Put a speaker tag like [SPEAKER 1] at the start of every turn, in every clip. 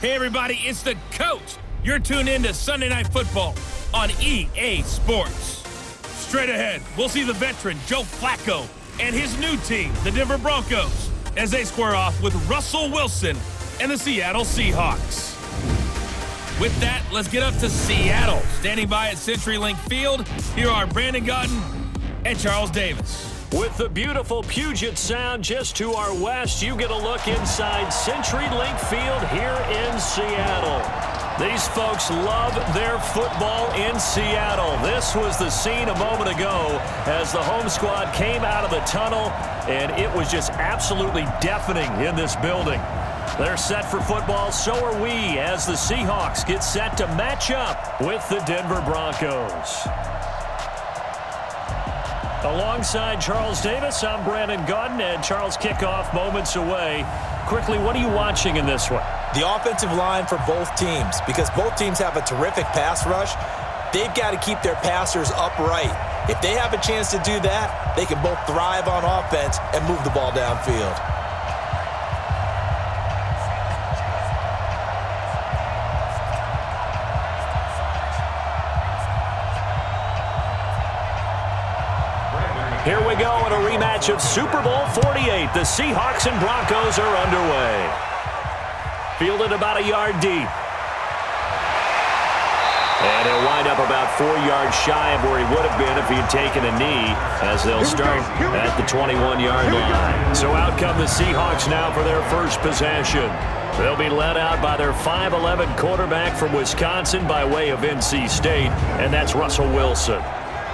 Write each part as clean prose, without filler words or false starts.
[SPEAKER 1] Hey everybody, it's the coach. You're tuned in to Sunday Night Football on EA Sports. Straight ahead, we'll see the veteran Joe Flacco and his new team, the Denver Broncos, as they square off with Russell Wilson and the Seattle SeaHawks. With that, let's get up to Seattle. Standing by at CenturyLink Field, here are Brandon Gaudin and Charles Davis.
[SPEAKER 2] With the beautiful Puget Sound just to our west, you get a look inside CenturyLink Field here in Seattle. These folks love their football in Seattle. This was the scene a moment ago as the home squad came out of the tunnel, and it was just absolutely deafening in this building. They're set for football, so are we, as the Seahawks get set to match up with the Denver Broncos. Alongside Charles Davis, I'm Brandon Gaudin, and Charles, kickoff moments away. Quickly, what are you watching in this one?
[SPEAKER 3] The offensive line for both teams, because both teams have a terrific pass rush. They've got to keep their passers upright. If they have a chance to do that, they can both thrive on offense and move the ball downfield.
[SPEAKER 2] Here we go in a rematch of Super Bowl 48. The Seahawks and Broncos are underway. Fielded about a yard deep. And he'll wind up about 4 yards shy of where he would have been if he had taken a knee, as they'll start at the 21-yard line. So out come the Seahawks now for their first possession. They'll be led out by their 5'11" quarterback from Wisconsin by way of NC State, and that's Russell Wilson.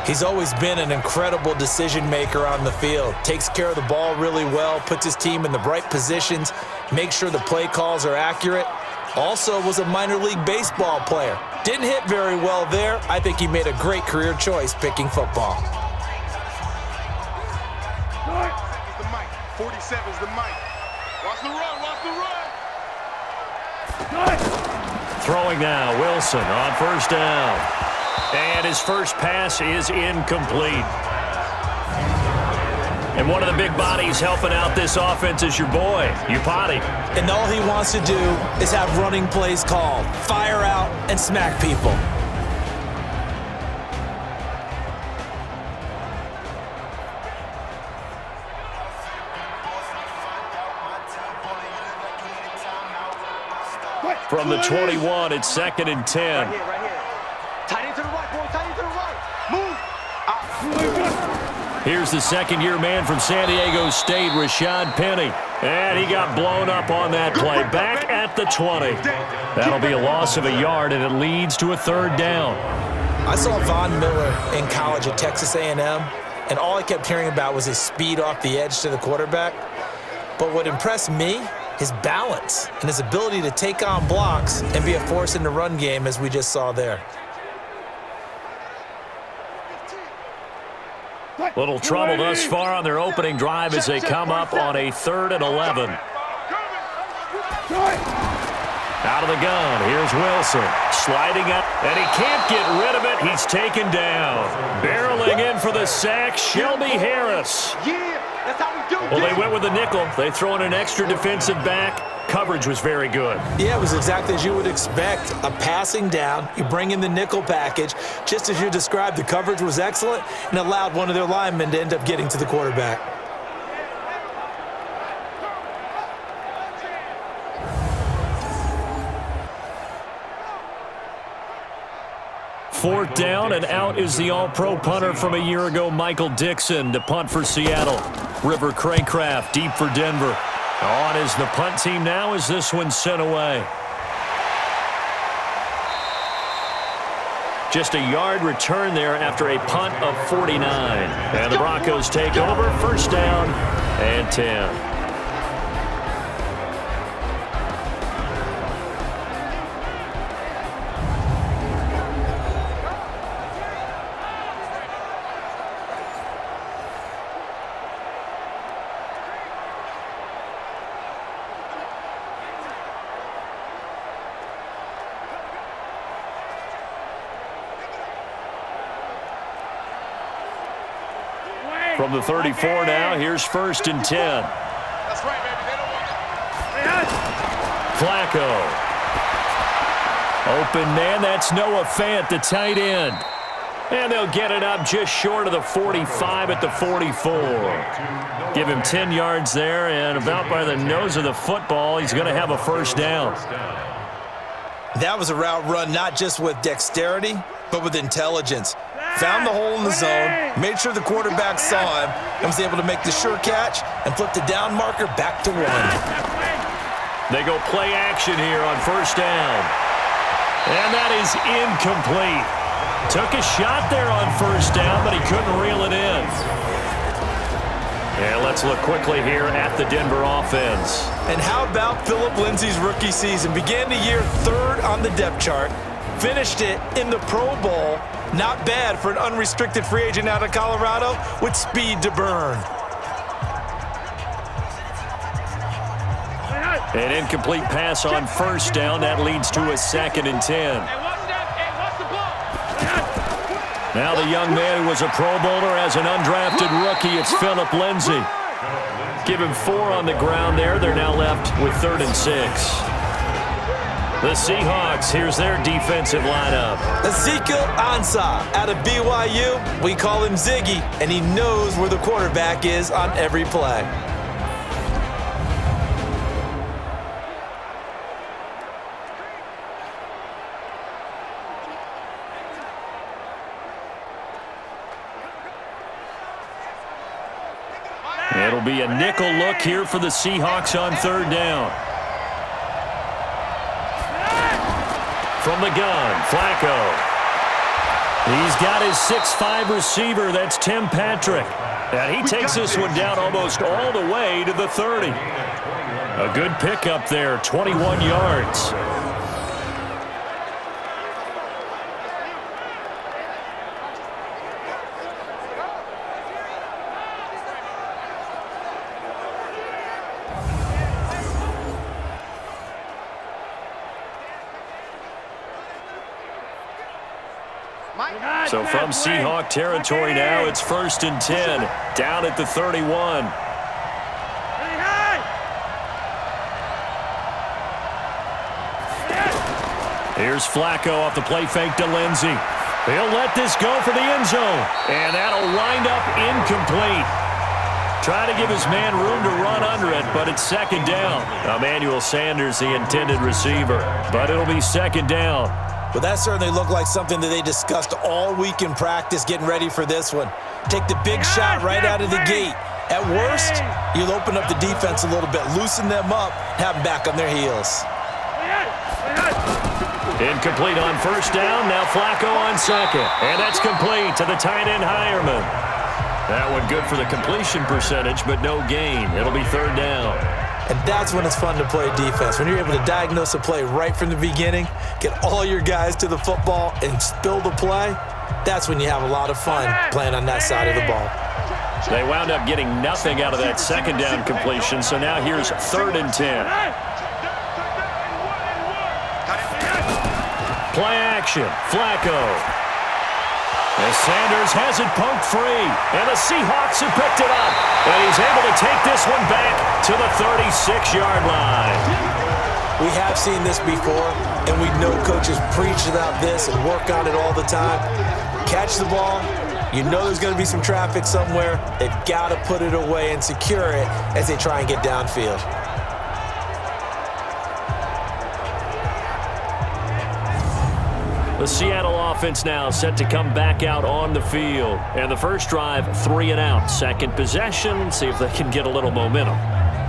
[SPEAKER 3] He's always been an incredible decision maker on the field. Takes care of the ball really well, puts his team in the right positions, makes sure the play calls are accurate. Also was a minor league baseball player. Didn't hit very well there. I think he made a great career choice picking football.
[SPEAKER 4] 47 is the mic. Watch the run, watch the run.
[SPEAKER 2] Throwing now, Wilson on first down. And his first pass is incomplete. And one of the big bodies helping out this offense is your boy, Upati.
[SPEAKER 3] And all he wants to do is have running plays called, fire out, and smack people.
[SPEAKER 2] From the 21, it's 2nd and 10.
[SPEAKER 4] Right here. Tight end to the right, boy. Tight end to the right. Move.
[SPEAKER 2] Here's the second-year man from San Diego State, Rashad Penny. And he got blown up on that play. Back at the 20. That'll be a loss of a yard, and it leads to a 3rd down.
[SPEAKER 3] I saw Von Miller in college at Texas A&M, and all I kept hearing about was his speed off the edge to the quarterback. But what impressed me, his balance and his ability to take on blocks and be a force in the run game, as we just saw there.
[SPEAKER 2] Little trouble thus far on their opening drive as they come up on a 3rd and 11. Out of the gun, here's Wilson. Sliding up, and he can't get rid of it. He's taken down. Barreling in for the sack, Shelby Harris.
[SPEAKER 4] Yeah, that's how we do it.
[SPEAKER 2] Well, they went with the nickel. They throw in an extra defensive back. Coverage was very good.
[SPEAKER 3] Yeah, it was exactly as you would expect. A passing down, you bring in the nickel package. Just as you described, the coverage was excellent and allowed one of their linemen to end up getting to the quarterback.
[SPEAKER 2] Fourth down, and out is the all-pro punter from a year ago, Michael Dixon, to punt for Seattle. River Craycraft deep for Denver. On is the punt team now as this one's sent away. Just a yard return there after a punt of 49. And the Broncos take over, 1st down and 10. From the 34 now, here's 1st and 10.
[SPEAKER 4] That's right, baby. They don't want it.
[SPEAKER 2] Flacco Open man, that's Noah Fant, the tight end. And they'll get it up just short of the 45 at the 44. Give him 10 yards there, and about by the nose of the football, he's going to have a first down.
[SPEAKER 3] That was a route run not just with dexterity, but with intelligence. Found the hole in the zone, made sure the quarterback saw him, and was able to make the sure catch and flip the down marker back to 1.
[SPEAKER 2] They go play action here on first down. And that is incomplete. Took a shot there on first down, but he couldn't reel it in. And let's look quickly here at the Denver offense.
[SPEAKER 3] And how about Phillip Lindsay's rookie season? Began the year 3rd on the depth chart, finished it in the Pro Bowl. Not bad for an unrestricted free agent out of Colorado with speed to burn.
[SPEAKER 2] An incomplete pass on first down. That leads to a 2nd and 10. Now the young man who was a Pro Bowler as an undrafted rookie, it's Phillip Lindsay. Give him 4 on the ground there. They're now left with 3rd and 6. The Seahawks, here's their defensive lineup.
[SPEAKER 3] Ezekiel Ansah out of BYU. We call him Ziggy, and he knows where the quarterback is on every play.
[SPEAKER 2] It'll be a nickel look here for the Seahawks on 3rd down. From the gun, Flacco. He's got his 6'5" receiver. That's Tim Patrick. And he takes this one down almost all the way to the 30. A good pickup there, 21 yards. So from Seahawk territory now, it's 1st and 10, down at the 31. Here's Flacco off the play fake to Lindsay. He'll let this go for the end zone, and that'll wind up incomplete. Trying to give his man room to run under it, but it's 2nd down. Emmanuel Sanders, the intended receiver, but it'll be 2nd down.
[SPEAKER 3] But that certainly looked like something that they discussed all week in practice getting ready for this one. Take the big shot right out of the gate. At worst, you'll open up the defense a little bit, loosen them up, have them back on their heels.
[SPEAKER 2] Incomplete on first down. Now Flacco on 2nd. And that's complete to the tight end Hireman. That one good for the completion percentage, but no gain. It'll be 3rd down.
[SPEAKER 3] And that's when it's fun to play defense. When you're able to diagnose a play right from the beginning, get all your guys to the football, and spill the play, that's when you have a lot of fun playing on that side of the ball.
[SPEAKER 2] They wound up getting nothing out of that 2nd down completion, so now here's 3rd and 10. Play action, Flacco. As Sanders has it poked free, and the Seahawks have picked it up. And he's able to take this one back to the 36-yard line.
[SPEAKER 3] We have seen this before, and we know coaches preach about this and work on it all the time. Catch the ball. You know there's going to be some traffic somewhere. They've got to put it away and secure it as they try and get downfield.
[SPEAKER 2] The Seattle offense now set to come back out on the field. And the first drive, 3 and out. Second possession, see if they can get a little momentum.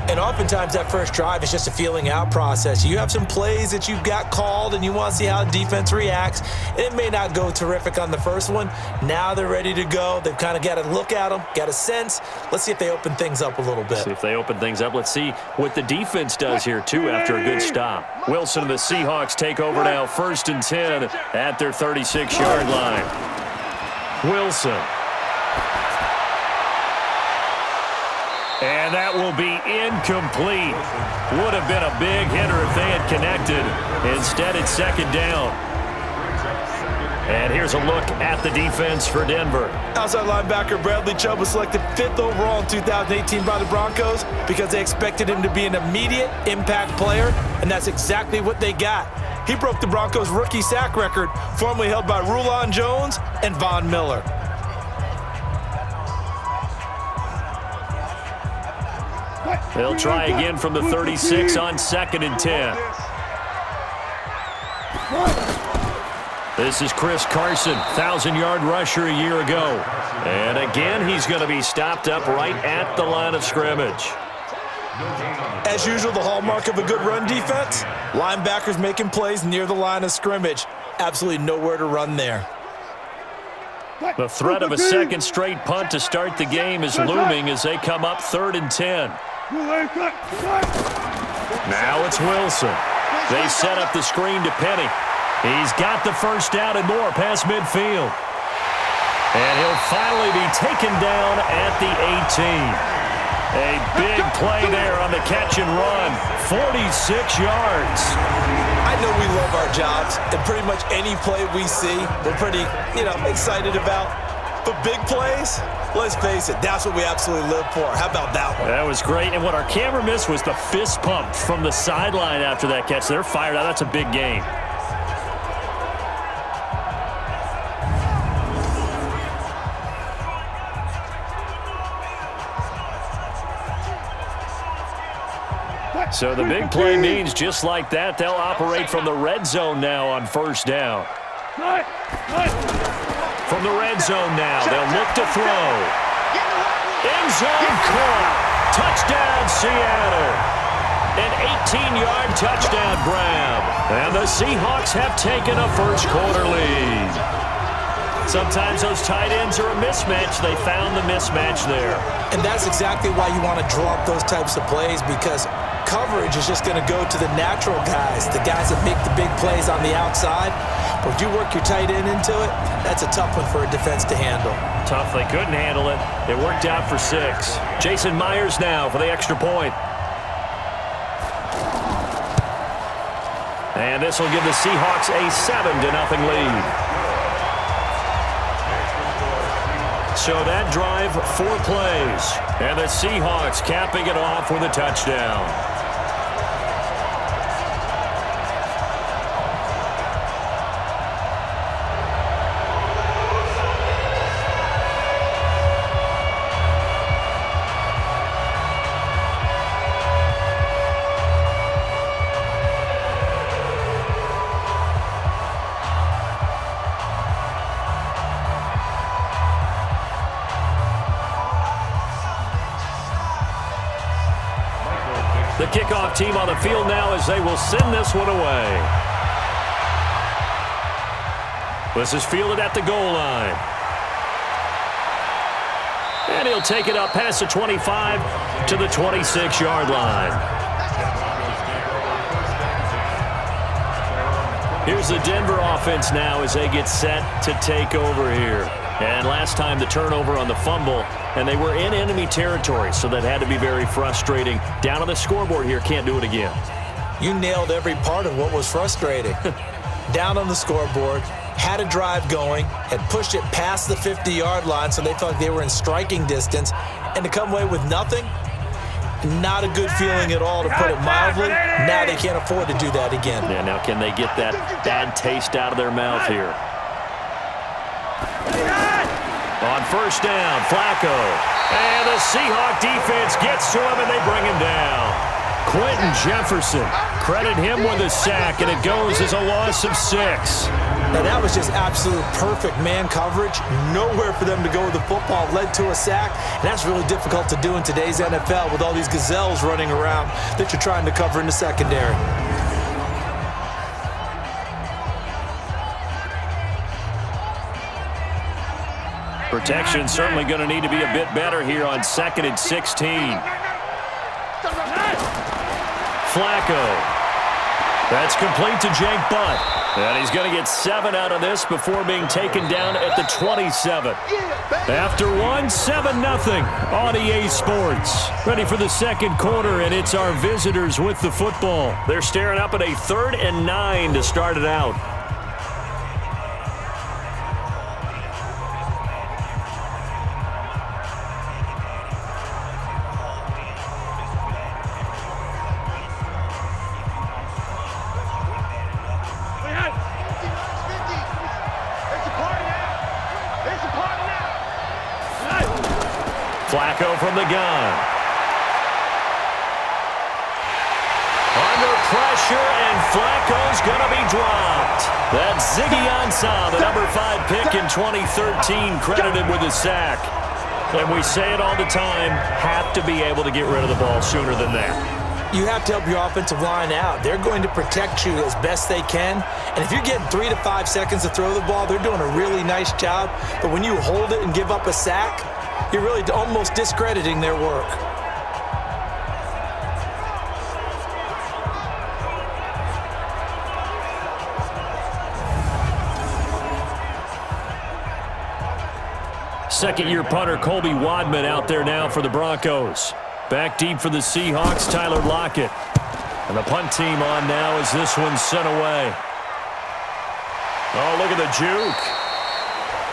[SPEAKER 3] And oftentimes that first drive is just a feeling out process. You have some plays that you've got called and you want to see how the defense reacts. It may not go terrific on the first one. Now they're ready to go. They've kind of got to look at them, got a sense. Let's see if they open things up a little bit.
[SPEAKER 2] See if they open things up. Let's see what the defense does here, too, after a good stop. Wilson and the Seahawks take over now, 1st and 10 at their 36-yard line. Wilson. And that will be incomplete. Would have been a big hitter if they had connected. Instead, it's 2nd down. And here's a look at the defense for Denver.
[SPEAKER 3] Outside linebacker Bradley Chubb was selected 5th overall in 2018 by the Broncos because they expected him to be an immediate impact player, and that's exactly what they got. He broke the Broncos' rookie sack record, formerly held by Rulon Jones and Von Miller.
[SPEAKER 2] They'll try again from the 36 on 2nd and 10. This is Chris Carson, 1,000-yard rusher a year ago. And again, he's going to be stopped up right at the line of scrimmage.
[SPEAKER 3] As usual, the hallmark of a good run defense, linebackers making plays near the line of scrimmage. Absolutely nowhere to run there.
[SPEAKER 2] The threat of a second straight punt to start the game is looming as they come up 3rd and 10. Now it's Wilson. They set up the screen to Penny. He's got the first down and more past midfield. And he'll finally be taken down at the 18. A big play there on the catch and run. 46 yards.
[SPEAKER 3] I know we love our jobs, and pretty much any play we see, we're pretty, excited about. But big plays, let's face it, that's what we absolutely live for. How about that one?
[SPEAKER 2] That was great. And what our camera missed was the fist pump from the sideline after that catch. They're fired out. That's a big game. So the big play means just like that, they'll operate from the red zone now on 1st down. From the red zone now, they'll look to throw. End zone caught. Touchdown, Seattle. An 18-yard touchdown grab. And the Seahawks have taken a first-quarter lead. Sometimes those tight ends are a mismatch. They found the mismatch there.
[SPEAKER 3] And that's exactly why you want to draw up those types of plays, because coverage is just going to go to the natural guys, the guys that make the big plays on the outside. But if you work your tight end into it, that's a tough one for a defense to handle.
[SPEAKER 2] Tough. They couldn't handle it. It worked out for 6. Jason Myers now for the extra point. And this will give the Seahawks a 7-0 lead. So that drive, 4 plays. And the Seahawks capping it off with a touchdown. The kickoff team on the field now as they will send this one away. This is fielded at the goal line. And he'll take it up past the 25 to the 26-yard line. Here's the Denver offense now as they get set to take over here. And last time the turnover on the fumble, and they were in enemy territory, so that had to be very frustrating. Down on the scoreboard here, can't do it again.
[SPEAKER 3] You nailed every part of what was frustrating. Down on the scoreboard, had a drive going, had pushed it past the 50-yard line, so they felt like they were in striking distance, and to come away with nothing, not a good feeling at all, to put it mildly. Now they can't afford to do that again.
[SPEAKER 2] Yeah, now can they get that bad taste out of their mouth here? On 1st down, Flacco. And the Seahawk defense gets to him, and they bring him down. Quentin Jefferson, credit him with a sack, and it goes as a loss of 6.
[SPEAKER 3] Now that was just absolute perfect man coverage. Nowhere for them to go with the football. Led to a sack, and that's really difficult to do in today's NFL with all these gazelles running around that you're trying to cover in the secondary.
[SPEAKER 2] Protection certainly going to need to be a bit better here on 2nd and 16. Flacco. That's complete to Jake Butt. And he's going to get 7 out of this before being taken down at the 27. After 7-0 on EA Sports. Ready for the second quarter, and it's our visitors with the football. They're staring up at a 3rd and 9 to start it out. Flacco from the gun. Under pressure, and Flacco's going to be dropped. That's Ziggy Ansah, the number 5 pick in 2013, credited with a sack. And we say it all the time, have to be able to get rid of the ball sooner than that.
[SPEAKER 3] You have to help your offensive line out. They're going to protect you as best they can. And if you're getting 3 to 5 seconds to throw the ball, they're doing a really nice job. But when you hold it and give up a sack, you're really almost discrediting their work.
[SPEAKER 2] Second-year punter Colby Wadman out there now for the Broncos. Back deep for the Seahawks, Tyler Lockett. And the punt team on now as this one's sent away. Oh, look at the juke.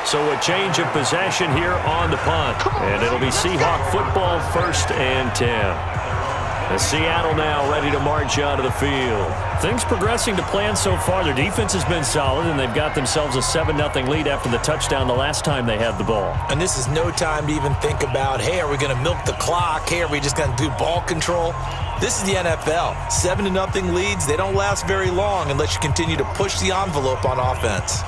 [SPEAKER 2] So a change of possession here on the punt. And it'll be Seahawk football, 1st and 10. And Seattle now ready to march out of the field. Things progressing to plan so far. Their defense has been solid, and they've got themselves a 7-0 lead after the touchdown the last time they had the ball.
[SPEAKER 3] And this is no time to even think about, hey, are we going to milk the clock? Hey, are we just going to do ball control? This is the NFL. 7-0 leads, they don't last very long unless you continue to push the envelope on offense.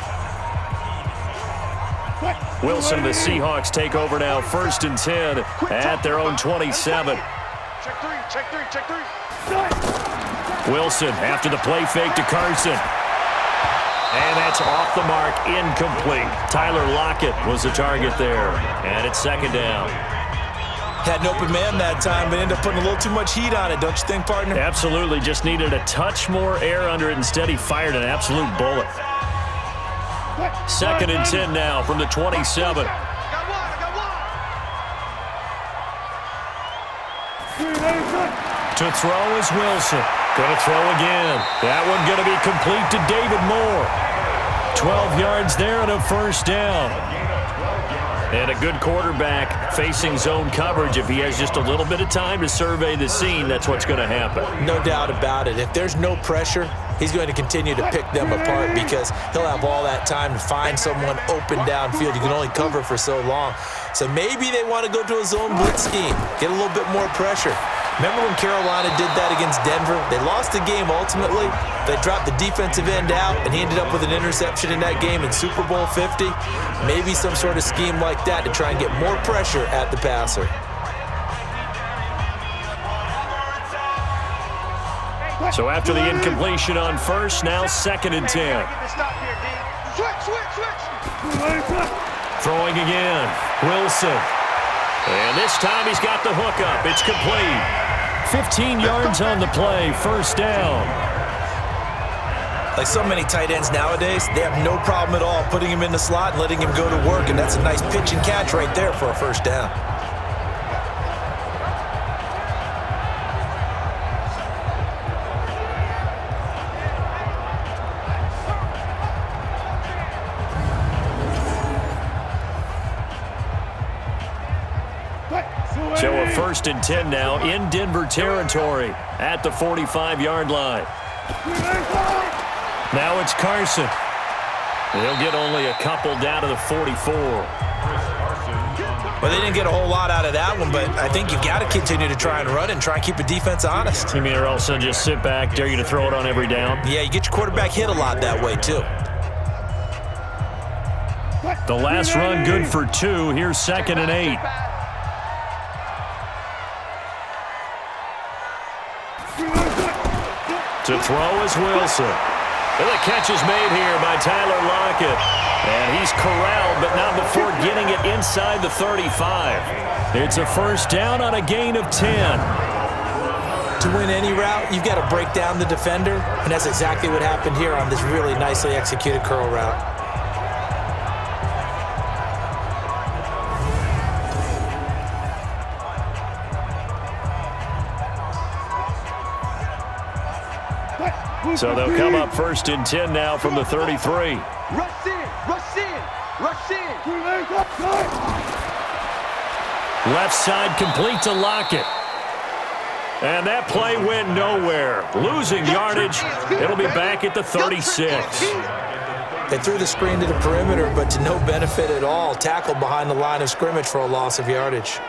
[SPEAKER 2] Wilson, the Seahawks take over now, 1st and 10 at their own 27.
[SPEAKER 4] Check three.
[SPEAKER 2] Wilson after the play fake to Carson. And that's off the mark, incomplete. Tyler Lockett was the target there. And it's 2nd down.
[SPEAKER 3] Had an open man that time, but ended up putting a little too much heat on it, don't you think, partner?
[SPEAKER 2] Absolutely. Just needed a touch more air under it. Instead, he fired an absolute bullet. 2nd and 10 now from the 27. To throw is Wilson. Going to throw again. That one going to be complete to David Moore. 12 yards there and a 1st down. And a good quarterback facing zone coverage. If he has just a little bit of time to survey the scene, that's what's going to happen.
[SPEAKER 3] No doubt about it. If there's no pressure, he's going to continue to pick them apart because he'll have all that time to find someone open downfield. You can only cover for so long. So maybe they want to go to a zone blitz scheme, get a little bit more pressure. Remember when Carolina did that against Denver? They lost the game ultimately. They dropped the defensive end out, and he ended up with an interception in that game in Super Bowl 50. Maybe some sort of scheme like that to try and get more pressure at the passer.
[SPEAKER 2] So after the incompletion on 1st, now 2nd and 10. Throwing again. Wilson. And this time he's got the hook up. It's complete. 15 yards on the play. 1st down.
[SPEAKER 3] Like so many tight ends nowadays, they have no problem at all putting him in the slot and letting him go to work. And that's a nice pitch and catch right there for a 1st down.
[SPEAKER 2] So a 1st and 10 now in Denver territory at the 45-yard line. Now it's Carson. They'll get only a couple down to the 44.
[SPEAKER 3] Well, they didn't get a whole lot out of that one, but I think you've got to continue to try and run and try and keep the defense honest.
[SPEAKER 2] You mean or also just sit back, dare you to throw it on every down?
[SPEAKER 3] Yeah, you get your quarterback hit a lot that way, too.
[SPEAKER 2] The last run good for 2. Here's 2nd and 8. To throw is Wilson. And the catch is made here by Tyler Lockett. And he's corralled, but not before getting it inside the 35. It's a 1st down on a gain of 10.
[SPEAKER 3] To win any route, you've got to break down the defender, and that's exactly what happened here on this really nicely executed curl route.
[SPEAKER 2] So they'll come up 1st and 10 now from the 33.
[SPEAKER 4] Rush in.
[SPEAKER 2] Left side complete to Lockett. And that play went nowhere. Losing yardage. It'll be back at the 36.
[SPEAKER 3] They threw the screen to the perimeter, but to no benefit at all. Tackled behind the line of scrimmage for a loss of yardage.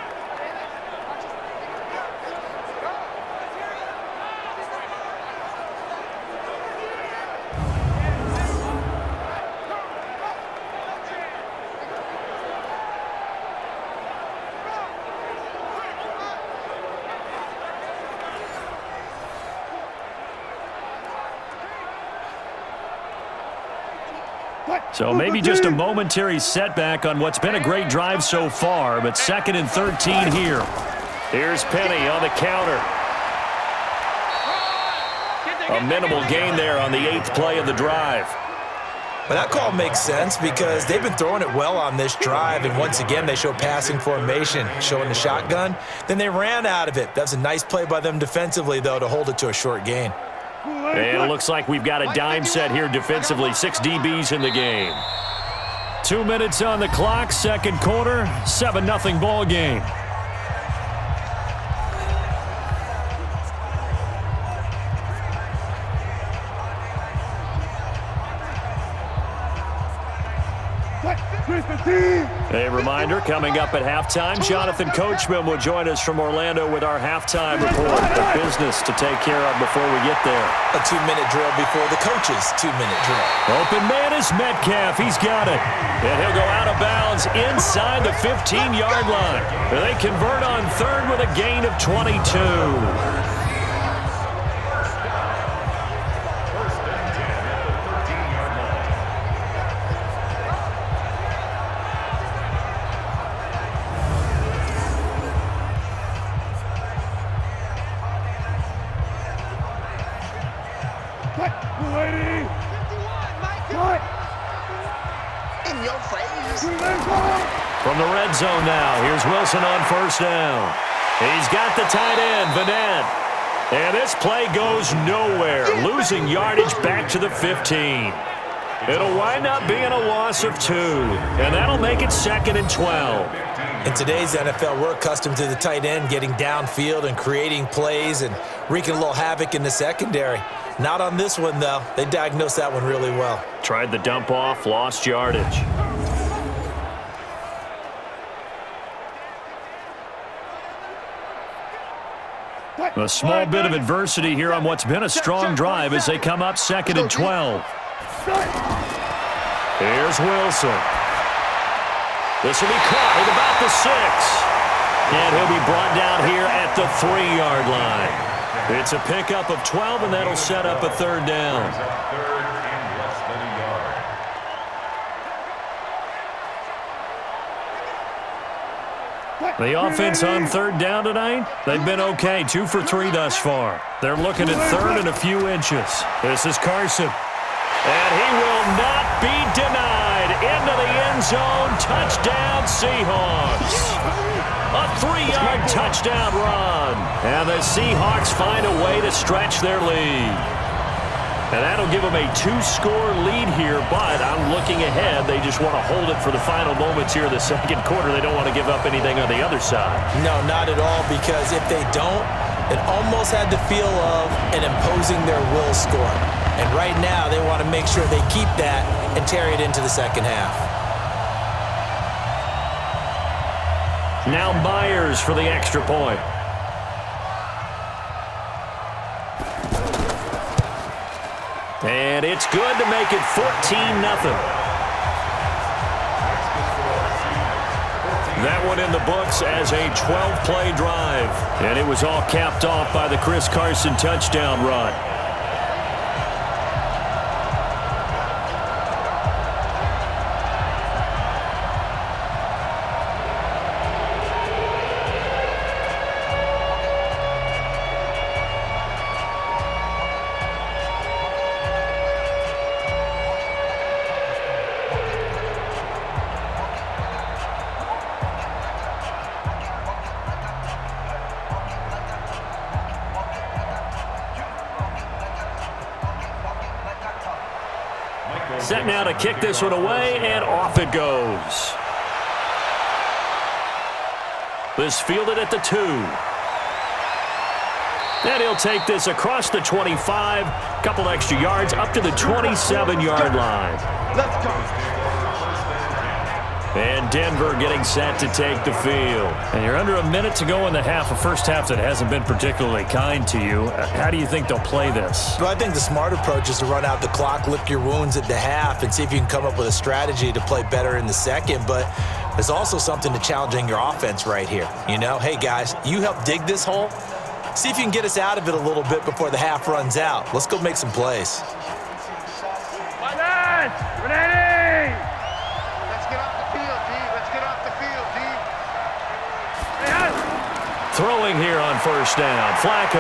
[SPEAKER 2] So maybe just a momentary setback on what's been a great drive so far, but 2nd and 13 here. Here's Penny on the counter. A minimal gain there on the 8th play of the drive.
[SPEAKER 3] But that call makes sense because they've been throwing it well on this drive, and once again they show passing formation, showing the shotgun. Then they ran out of it. That's a nice play by them defensively, though, to hold it to a short gain.
[SPEAKER 2] And it looks like we've got a dime set here defensively. 6 DBs in the game. 2 minutes on the clock, 2nd quarter, 7-0 ball game. A reminder, coming up at halftime, Jonathan Coachman will join us from Orlando with our halftime report. The business to take care of before we get there.
[SPEAKER 3] A 2-minute drill before the coach's 2-minute drill.
[SPEAKER 2] Open man is Metcalf. He's got it. And he'll go out of bounds inside the 15-yard line. And they convert on 3rd with a gain of 22. From the red zone now, here's Wilson on 1st down. He's got the tight end, Vanette. And this play goes nowhere, losing yardage back to the 15. It'll wind up being a loss of 2, and that'll make it 2nd and 12.
[SPEAKER 3] In today's NFL, we're accustomed to the tight end getting downfield and creating plays and wreaking a little havoc in the secondary. Not on this one, though. They diagnosed that one really well.
[SPEAKER 2] Tried the dump off, lost yardage. A small bit of adversity here on what's been a strong drive as they come up 2nd and 12. Here's Wilson. This will be caught at about the 6. And he'll be brought down here at the 3-yard line. It's a pickup of 12, and that'll set up a 3rd down. The offense on 3rd down tonight, they've been okay. 2 for 3 thus far. They're looking at 3rd and a few inches. This is Carson. And he will not be denied. Into the end zone. Touchdown, Seahawks. A 3-yard touchdown run. And the Seahawks find a way to stretch their lead. And that'll give them a 2-score lead here, but I'm looking ahead. They just want to hold it for the final moments here in the 2nd quarter. They don't want to give up anything on the other side. No, not at all, because if they don't, it almost had the feel of an imposing their will score. And right now, they want to make sure they keep that and carry it into the 2nd half. Now Myers for the extra point. And it's good to make it 14-0. That one in the books as a 12-play drive. And it was all capped off by the Chris Carson touchdown run. Set now to kick this one away, and off it goes. This fielded at the 2. And he'll take this across the 25, couple extra yards, up to the 27-yard line.
[SPEAKER 4] Let's go.
[SPEAKER 2] And Denver getting set to take the field. And you're under a minute to go in the half, a first half that hasn't been particularly kind to you. How do you think they'll play this?
[SPEAKER 3] Well, I think the smart approach is to run out the clock, lick your wounds at the half, and see if you can come up with a strategy to play better in the 2nd. But there's also something to challenging your offense right here. You know, hey, guys, you help dig this hole. See if you can get us out of it a little bit before the half runs out. Let's go make some plays.
[SPEAKER 4] Ready?
[SPEAKER 2] Throwing here on first down, Flacco.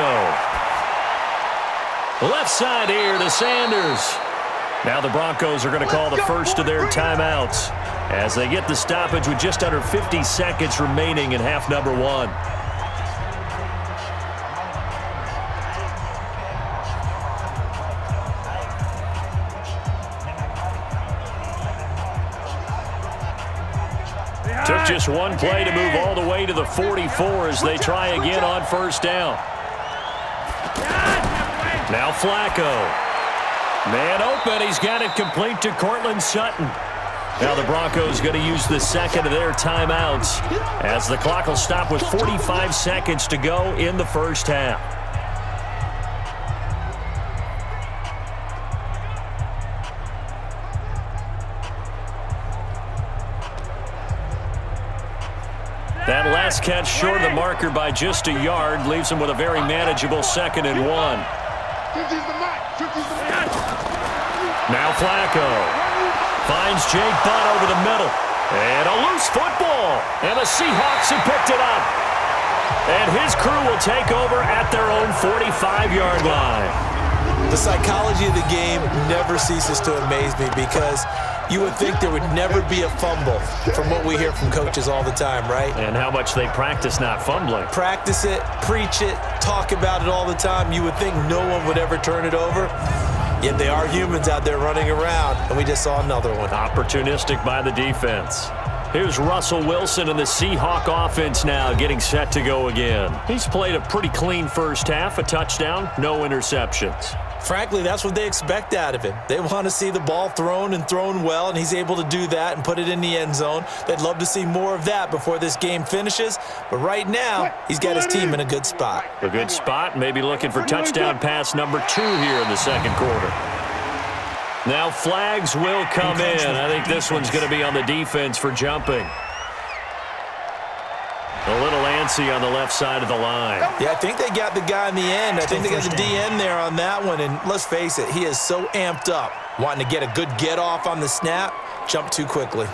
[SPEAKER 2] Left side here to Sanders. Now the Broncos are going to call the first of their timeouts as they get the stoppage with just under 50 seconds remaining in half number one. Took just one play to move all the way to the 44 as they try again on first down. Now Flacco. Man open. He's got it complete to Cortland Sutton. Now the Broncos going to use the second of their timeouts as the clock will stop with 45 seconds to go in the first half. That last catch short of the marker by just a yard leaves him with a very manageable 2nd and 1. Now Flacco finds Jake Butt over the middle. And a loose football. And the Seahawks have picked it up. And his crew will take over at their own 45-yard line.
[SPEAKER 3] The psychology of the game never ceases to amaze me because you would think there would never be a fumble from what we hear from coaches all the time, right?
[SPEAKER 2] And how much they practice not fumbling.
[SPEAKER 3] Practice it, preach it, talk about it all the time. You would think no one would ever turn it over. Yet they are humans out there running around, and we just saw another one.
[SPEAKER 2] Opportunistic by the defense. Here's Russell Wilson and the Seahawk offense now getting set to go again. He's played a pretty clean first half, a touchdown, no interceptions.
[SPEAKER 3] Frankly, that's what they expect out of him. They want to see the ball thrown and thrown well, and he's able to do that and put it in the end zone. They'd love to see more of that before this game finishes, but right now, he's got his team in a good spot.
[SPEAKER 2] A good spot, maybe looking for touchdown pass number 2 here in the second quarter. Now flags will come in. I think this one's going to be on the defense for jumping. A little antsy on the left side of the line.
[SPEAKER 3] Yeah, I think they got the guy in the end. I think they got the DN there on that one. And let's face it, he is so amped up, wanting to get a good get off on the snap, jump too quickly.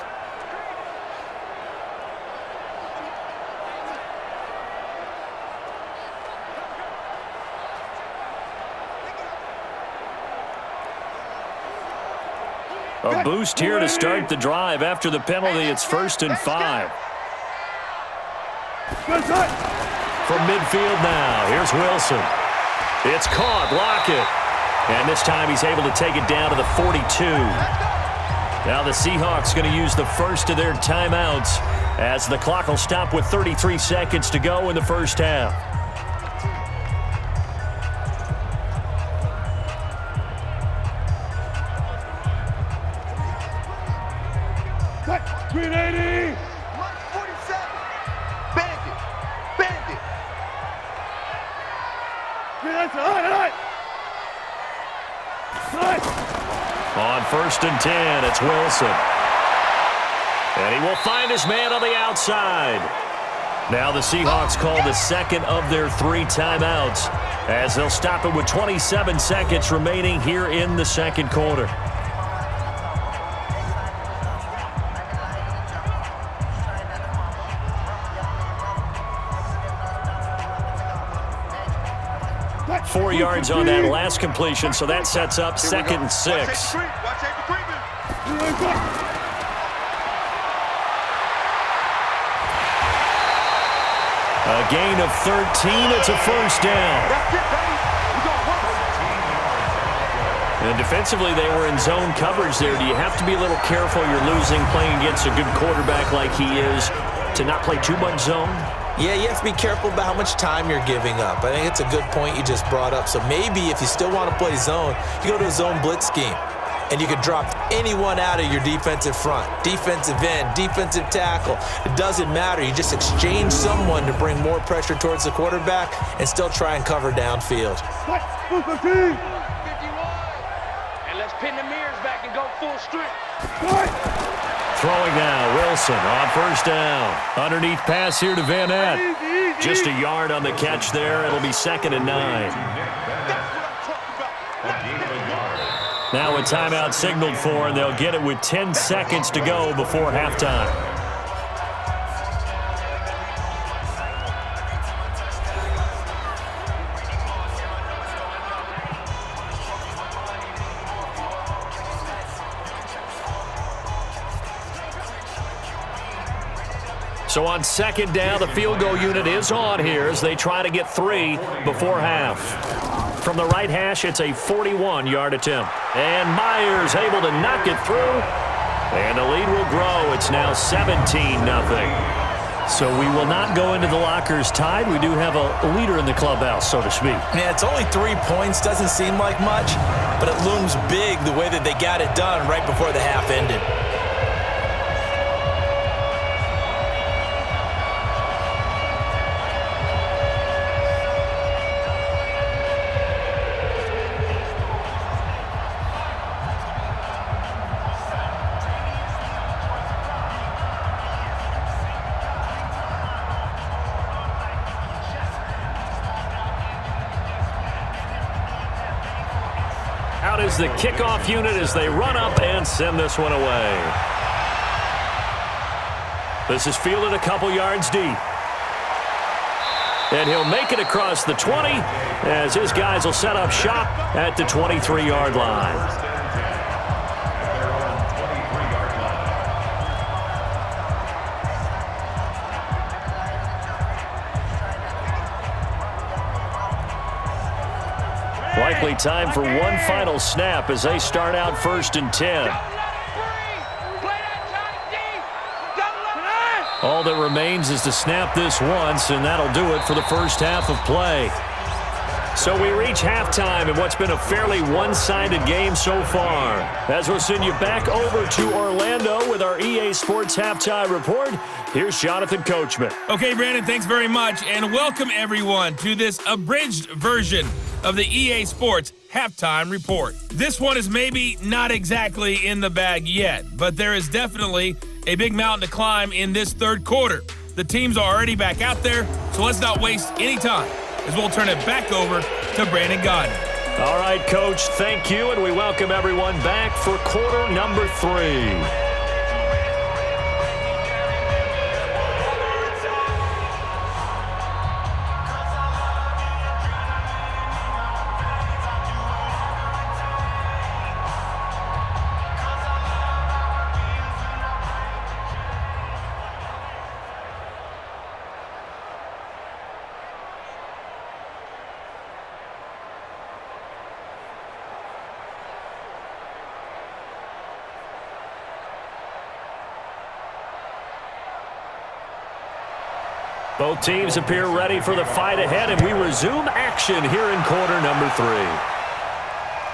[SPEAKER 2] A boost here to start the drive. After the penalty, it's 1st and 5. From midfield now, here's Wilson. It's caught, Lockett. And this time he's able to take it down to the 42. Now the Seahawks going to use the first of their timeouts as the clock will stop with 33 seconds to go in the first half. On 1st and 10, it's Wilson. And he will find his man on the outside. Now the Seahawks call the second of their 3 timeouts as they'll stop it with 27 seconds remaining here in the second quarter. Four yards on that last completion, so that sets up 2nd and 6. A gain of 13. It's a first down. And defensively, they were in zone coverage there. Do you have to be a little careful? You're losing, playing against a good quarterback like he is, to not play too much zone?
[SPEAKER 3] Yeah, you have to be careful about how much time you're giving up. I think it's a good point you just brought up. So maybe if you still want to play zone, you go to a zone blitz scheme. And you can drop anyone out of your defensive front, defensive end, defensive tackle. It doesn't matter. You just exchange someone to bring more pressure towards the quarterback and still try and cover downfield.
[SPEAKER 4] And let's pin the mirrors back and go full strength.
[SPEAKER 2] Throwing now, Wilson on first down. Underneath pass here to Van Ness. Just a yard on the catch there. It'll be 2nd and 9. Now a timeout signaled for, and they'll get it with 10 seconds to go before halftime. So on second down, the field goal unit is on here as they try to get 3 before half. From the right hash, it's a 41-yard attempt. And Myers able to knock it through. And the lead will grow. It's now 17-0. So we will not go into the lockers tied. We do have a leader in the clubhouse, so to speak.
[SPEAKER 3] Yeah, it's only 3 points. Doesn't seem like much, but it looms big the way that they got it done right before the half ended.
[SPEAKER 2] Out is the kickoff unit as they run up and send this one away. This is fielded a couple yards deep. And he'll make it across the 20 as his guys will set up shop at the 23-yard line. Likely time for one final snap as they start out 1st and 10. All that remains is to snap this once, and that'll do it for the first half of play. So we reach halftime in what's been a fairly one-sided game so far. As we'll send you back over to Orlando with our EA Sports Halftime Report, here's Jonathan Coachman.
[SPEAKER 1] Okay, Brandon, thanks very much, and welcome everyone to this abridged version of the EA Sports Halftime Report. This one is maybe not exactly in the bag yet, but there is definitely a big mountain to climb in this third quarter. The teams are already back out there, so let's not waste any time as we'll turn it back over to Brandon Godden.
[SPEAKER 2] All right, Coach, thank you, and we welcome everyone back for quarter number 3. Both teams appear ready for the fight ahead, and we resume action here in quarter number 3.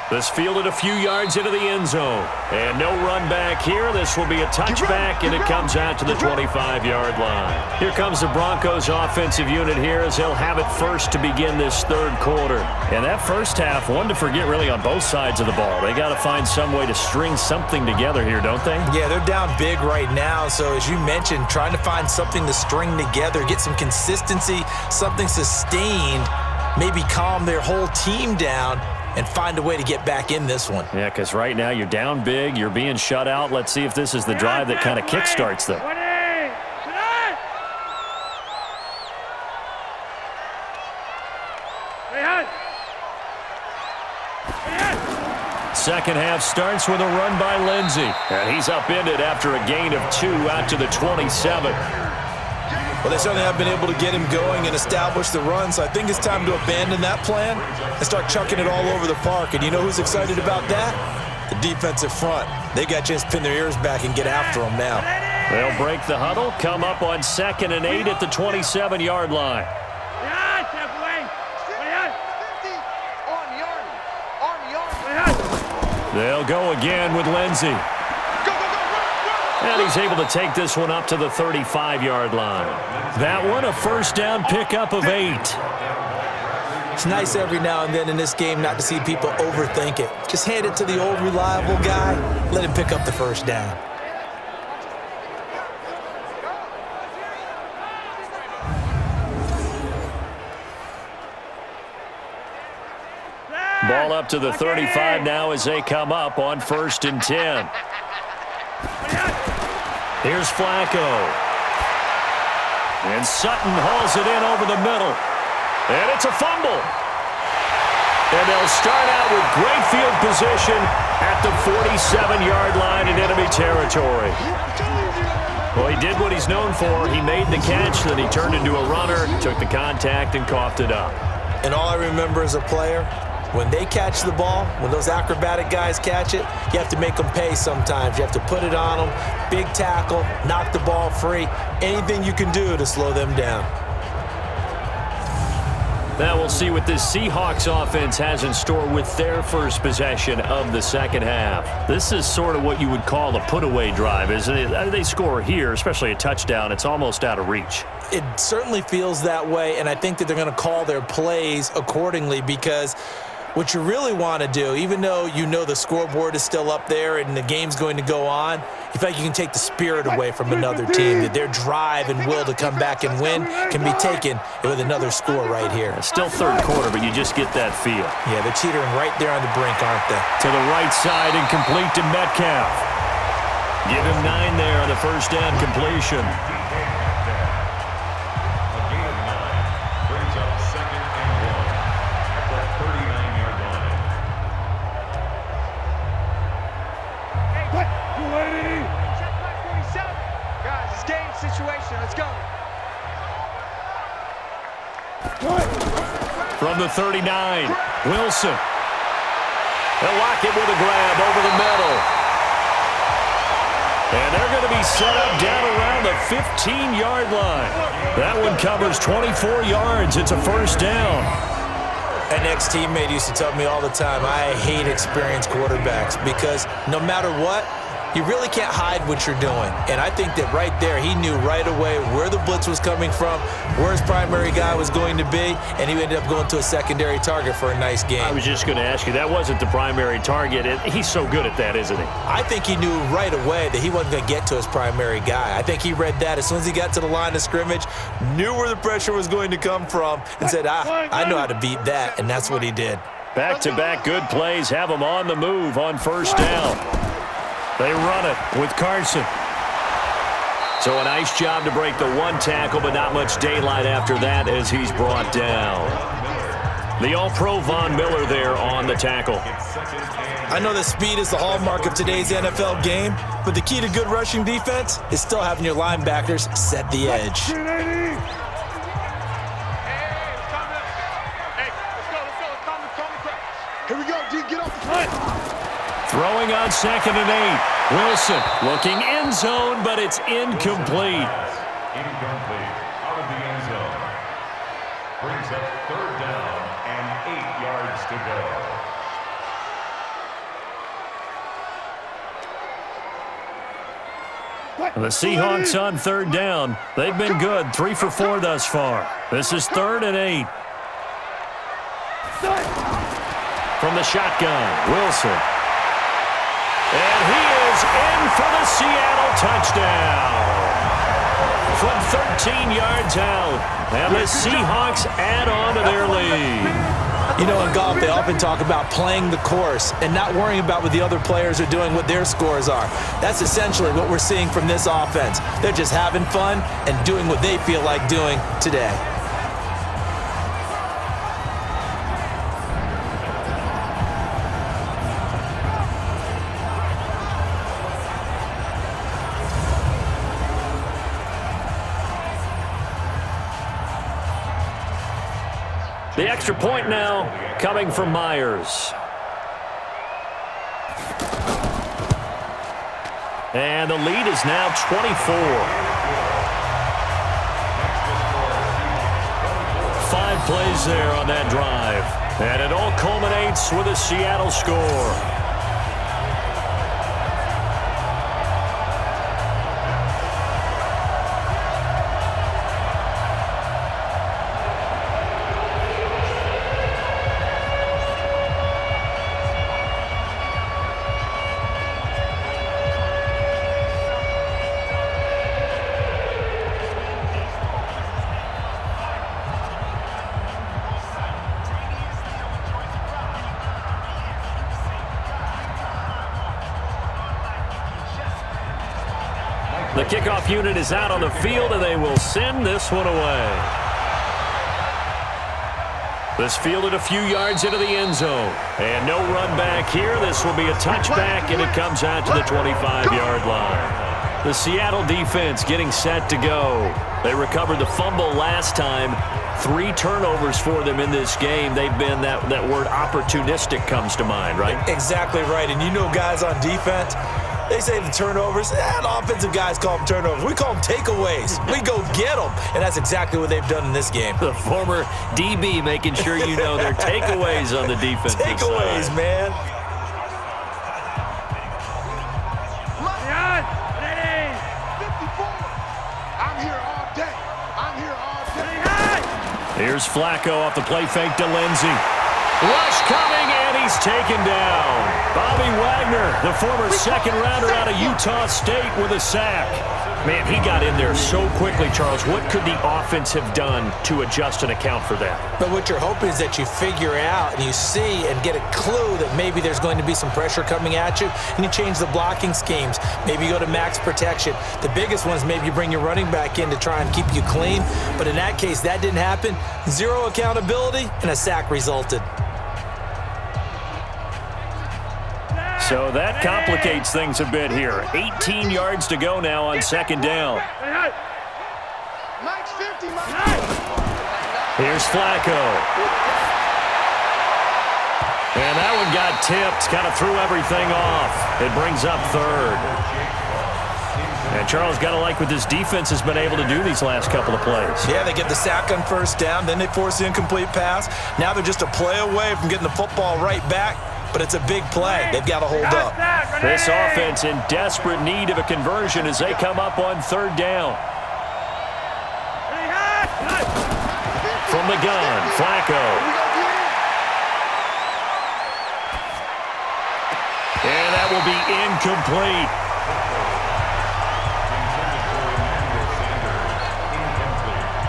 [SPEAKER 2] This fielded a few yards into the end zone. And no run back here. This will be a touchback, and it comes out to the 25-yard line. Here comes the Broncos offensive unit here as they'll have it first to begin this third quarter. And that first half, one to forget really on both sides of the ball. They got to find some way to string something together here, don't they?
[SPEAKER 3] Yeah, they're down big right now. So as you mentioned, trying to find something to string together, get some consistency, something sustained, maybe calm their whole team down and find a way to get back in this one.
[SPEAKER 2] Yeah, because right now you're down big, you're being shut out. Let's see if this is the drive that kind of kickstarts them. Second half starts with a run by Lindsey. And he's upended after a gain of 2 out to the 27.
[SPEAKER 3] Well, they certainly have been able to get him going and establish the run, so I think it's time to abandon that plan and start chucking it all over the park. And you know who's excited about that? The defensive front. They got a chance to pin their ears back and get after him now.
[SPEAKER 2] They'll break the huddle, come up on 2nd and 8 at the 27-yard line. They'll go again with Lindsey. And he's able to take this one up to the 35-yard line. That one a first down pickup of 8.
[SPEAKER 3] It's nice every now and then in this game not to see people overthink it. Just hand it to the old reliable guy. Let him pick up the first down.
[SPEAKER 2] Ball up to the 35 now as they come up on 1st and 10. Here's Flacco. And Sutton hauls it in over the middle. And it's a fumble. And they'll start out with great field position at the 47-yard line in enemy territory. Well, he did what he's known for. He made the catch, then he turned into a runner, took the contact, and coughed it up.
[SPEAKER 3] And all I remember as a player, when they catch the ball, when those acrobatic guys catch it, you have to make them pay sometimes. You have to put it on them, big tackle, knock the ball free, anything you can do to slow them down.
[SPEAKER 2] Now we'll see what this Seahawks offense has in store with their first possession of the second half. This is sort of what you would call a put-away drive, isn't it? They score here, especially a touchdown. It's almost out of reach.
[SPEAKER 3] It certainly feels that way, and I think that they're going to call their plays accordingly because what you really want to do, even though you know the scoreboard is still up there and the game's going to go on, you feel like you can take the spirit away from another team, that their drive and will to come back and win can be taken with another score right here.
[SPEAKER 2] It's still third quarter, but you just get that feel.
[SPEAKER 3] Yeah, they're teetering right there on the brink, aren't they?
[SPEAKER 2] To the right side and complete to Metcalf. Give him 9 there on the first down completion. From the 39, Wilson. They'll lock it with a grab over the middle. And they're going to be set up down around the 15-yard line. That one covers 24 yards. It's a first down.
[SPEAKER 3] An ex-teammate used to tell me all the time, I hate experienced quarterbacks because no matter what, you really can't hide what you're doing. And I think that right there, he knew right away where the blitz was coming from, where his primary guy was going to be, and he ended up going to a secondary target for a nice game.
[SPEAKER 2] I was just going to ask you, that wasn't the primary target. He's so good at that, isn't he?
[SPEAKER 3] I think he knew right away that he wasn't going to get to his primary guy. I think he read that as soon as he got to the line of scrimmage, knew where the pressure was going to come from, and said, I know how to beat that, and that's what he did.
[SPEAKER 2] Back-to-back good plays have him on the move on first down. They run it with Carson. So a nice job to break the one tackle, but not much daylight after that as he's brought down. The All-Pro Von Miller there on the tackle.
[SPEAKER 3] I know that speed is the hallmark of today's NFL game, but the key to good rushing defense is still having your linebackers set the edge.
[SPEAKER 4] Here we go, D, get off the front.
[SPEAKER 2] Throwing on 2nd and 8. Wilson looking end zone, but it's incomplete.
[SPEAKER 5] Incomplete. Out of the end zone. Brings up third down and 8 yards to go.
[SPEAKER 2] The Seahawks on third down. They've been good, 3 for 4 thus far. This is 3rd and 8. From the shotgun, Wilson. And he is in for the Seattle touchdown. From 13 yards out. And the Seahawks add on to their lead.
[SPEAKER 3] You know, in golf, they often talk about playing the course and not worrying about what the other players are doing, what their scores are. That's essentially what we're seeing from this offense. They're just having fun and doing what they feel like doing today.
[SPEAKER 2] The extra point now coming from Myers. And the lead is now 24. 5 plays there on that drive. And it all culminates with a Seattle score. The kickoff unit is out on the field, and they will send this one away. This fielded a few yards into the end zone. And no run back here. This will be a touchback, and it comes out to the 25-yard line. The Seattle defense getting set to go. They recovered the fumble last time. 3 turnovers for them in this game. They've been, that word opportunistic comes to mind, right?
[SPEAKER 3] Exactly right. And you know guys on defense, they say the turnovers. The offensive guys call them turnovers. We call them takeaways. We go get them. And that's exactly what they've done in this game.
[SPEAKER 2] The former DB making sure you know their takeaways on the defensive
[SPEAKER 3] takeaways,
[SPEAKER 2] side.
[SPEAKER 3] Man.
[SPEAKER 2] Here's Flacco off the play fake to Lindsey. Rush coming, and he's taken down. Bobby Wagner, the former second-rounder out of Utah State, with a sack. Man, he got in there so quickly, Charles. What could the offense have done to adjust and account for that?
[SPEAKER 3] But what you're hoping is that you figure out and you see and get a clue that maybe there's going to be some pressure coming at you, and you change the blocking schemes. Maybe you go to max protection. The biggest one is maybe you bring your running back in to try and keep you clean. But in that case, that didn't happen. 0 accountability, and a sack resulted.
[SPEAKER 2] So that complicates things a bit here. 18 yards to go now on second down. Here's Flacco. And that one got tipped, kind of threw everything off. It brings up third. And Charles, got to like what this defense has been able to do these last couple of plays.
[SPEAKER 3] Yeah, they get the sack on first down, then they force the incomplete pass. Now they're just a play away from getting the football right back. But it's a big play. They've got to hold up.
[SPEAKER 2] This offense in desperate need of a conversion as they come up on third down. From the gun, Flacco. And that will be incomplete.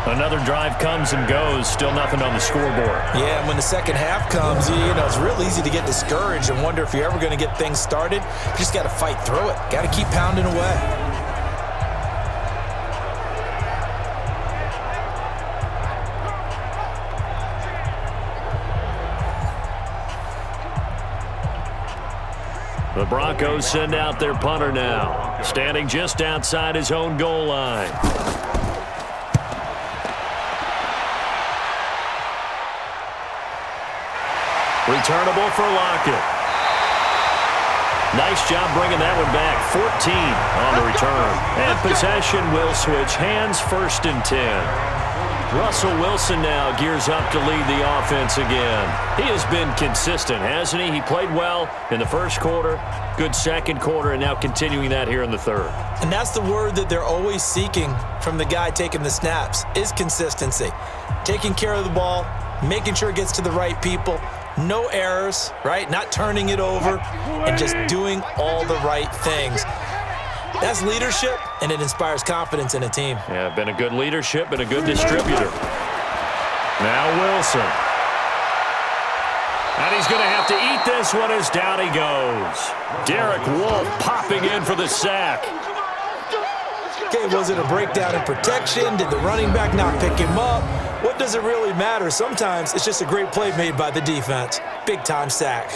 [SPEAKER 2] Another drive comes and goes, still nothing on the scoreboard.
[SPEAKER 3] Yeah, and when the second half comes, you know, it's real easy to get discouraged and wonder if you're ever going to get things started. You just got to fight through it. Got to keep pounding away.
[SPEAKER 2] The Broncos send out their punter now, standing just outside his own goal line. Returnable for Lockett. Nice job bringing that one back. 14 on the return. And possession will switch hands, 1st and 10. Russell Wilson now gears up to lead the offense again. He has been consistent, hasn't he? He played well in the first quarter, good second quarter, and now continuing that here in the third.
[SPEAKER 3] And that's the word that they're always seeking from the guy taking the snaps, is consistency. Taking care of the ball, making sure it gets to the right people. No errors, right? Not turning it over, and just doing all the right things. That's leadership, and it inspires confidence in a team.
[SPEAKER 2] Yeah, been a good leadership and a good distributor. Now Wilson. And he's going to have to eat this one as down he goes. Derek Wolfe popping in for the sack.
[SPEAKER 3] Okay, was it a breakdown in protection? Did the running back not pick him up? What does it really matter? Sometimes it's just a great play made by the defense. Big-time sack.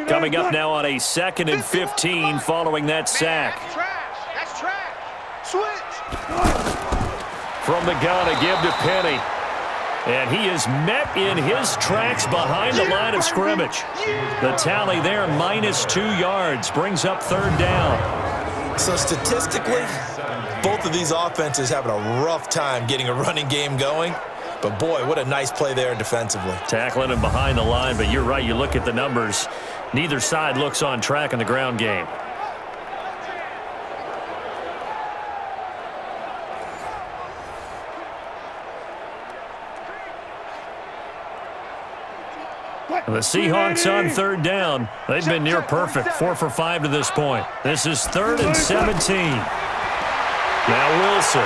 [SPEAKER 2] Coming up now on a 2nd and 15 following that sack.
[SPEAKER 4] That's trash. Switch.
[SPEAKER 2] From the gun, a give to Penny. And he is met in his tracks behind the line of scrimmage. The tally there, -2 yards, brings up third down.
[SPEAKER 3] So statistically, both of these offenses having a rough time getting a running game going. But boy, what a nice play there defensively.
[SPEAKER 2] Tackling him behind the line, but you're right, you look at the numbers. Neither side looks on track in the ground game. The Seahawks on third down. They've been near perfect, 4 for 5 to this point. This is 3rd and 17. Now Wilson.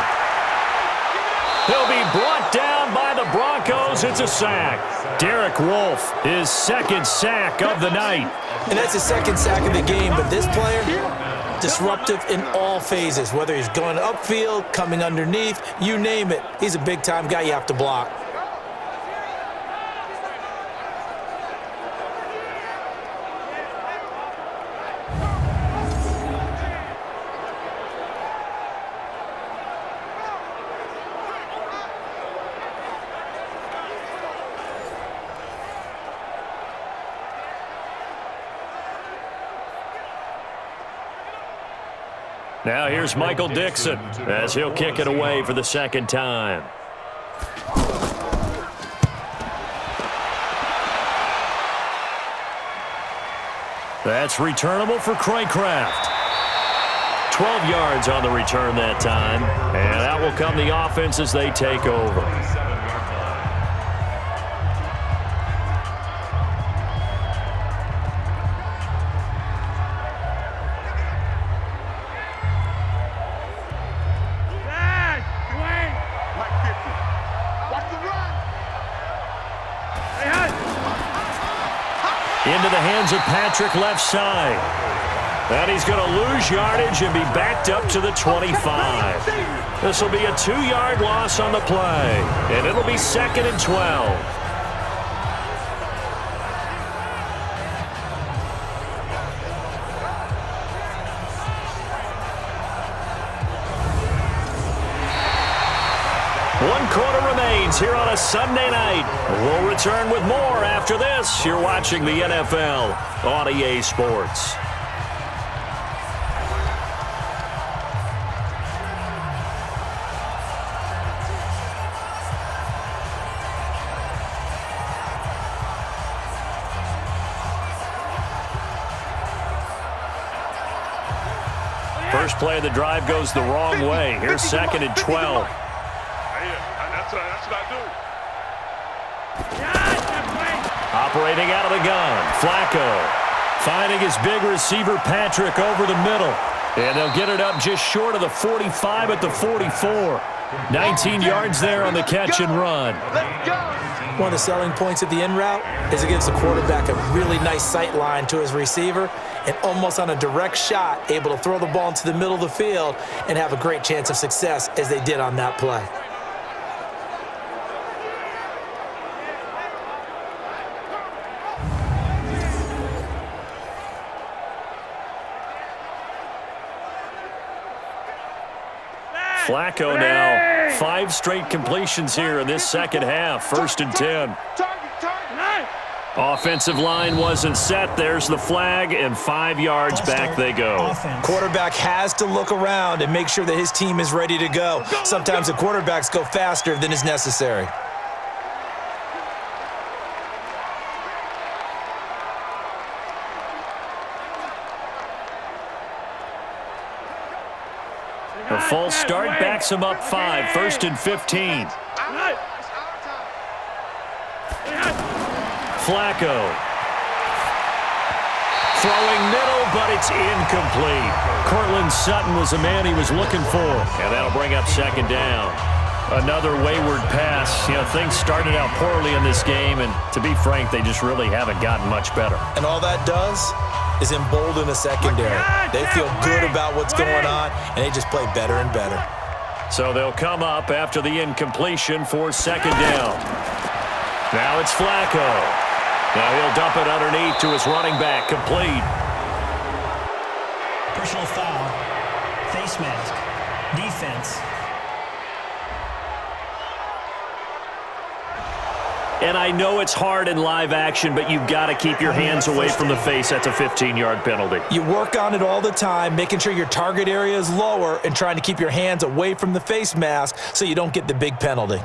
[SPEAKER 2] He'll be brought down by the Broncos. It's a sack. Derek Wolfe, his second sack of the night.
[SPEAKER 3] And that's his second sack of the game, but this player, disruptive in all phases, whether he's going upfield, coming underneath, you name it. He's a big-time guy you have to block.
[SPEAKER 2] Now here's Michael Dixon as he'll kick it away for the second time. That's returnable for Craycraft. 12 yards on the return that time, and out will come the offense as they take over. Into the hands of Patrick left side. And he's going to lose yardage and be backed up to the 25. This will be a 2-yard loss on the play. And it'll be 2nd and 12. One quarter remains here on a Sunday night. We'll return with more after this. You're watching the NFL on EA Sports. First play of the drive goes the wrong way. Here's 2nd and 12.
[SPEAKER 6] That's what I do.
[SPEAKER 2] Operating out of the gun, Flacco finding his big receiver Patrick over the middle. And they'll get it up just short of the 45 at the 44. 19 yards there on the catch and run.
[SPEAKER 3] One of the selling points of the in route is it gives the quarterback a really nice sight line to his receiver and almost on a direct shot able to throw the ball into the middle of the field and have a great chance of success as they did on that play.
[SPEAKER 2] Flacco now, 5 straight completions here in this second half. 1st and 10. Offensive line wasn't set. There's the flag, and 5 yards back they go.
[SPEAKER 3] Quarterback has to look around and make sure that his team is ready to go. Sometimes the quarterbacks go faster than is necessary.
[SPEAKER 2] A false start backs him up 5. 1st and 15. Flacco. Throwing middle, but it's incomplete. Cortland Sutton was the man he was looking for. And that'll bring up 2nd down. Another wayward pass. You know, things started out poorly in this game, and to be frank, they just really haven't gotten much better.
[SPEAKER 3] And all that does is embolden a secondary. They feel good about what's going on, and they just play better and better.
[SPEAKER 2] So they'll come up after the incompletion for 2nd down. Now it's Flacco. Now he'll dump it underneath to his running back, complete.
[SPEAKER 7] Personal foul, face mask, defense.
[SPEAKER 2] And I know it's hard in live action, but you've got to keep your hands away from the face. That's a 15-yard penalty.
[SPEAKER 3] You work on it all the time, making sure your target area is lower and trying to keep your hands away from the face mask so you don't get the big penalty.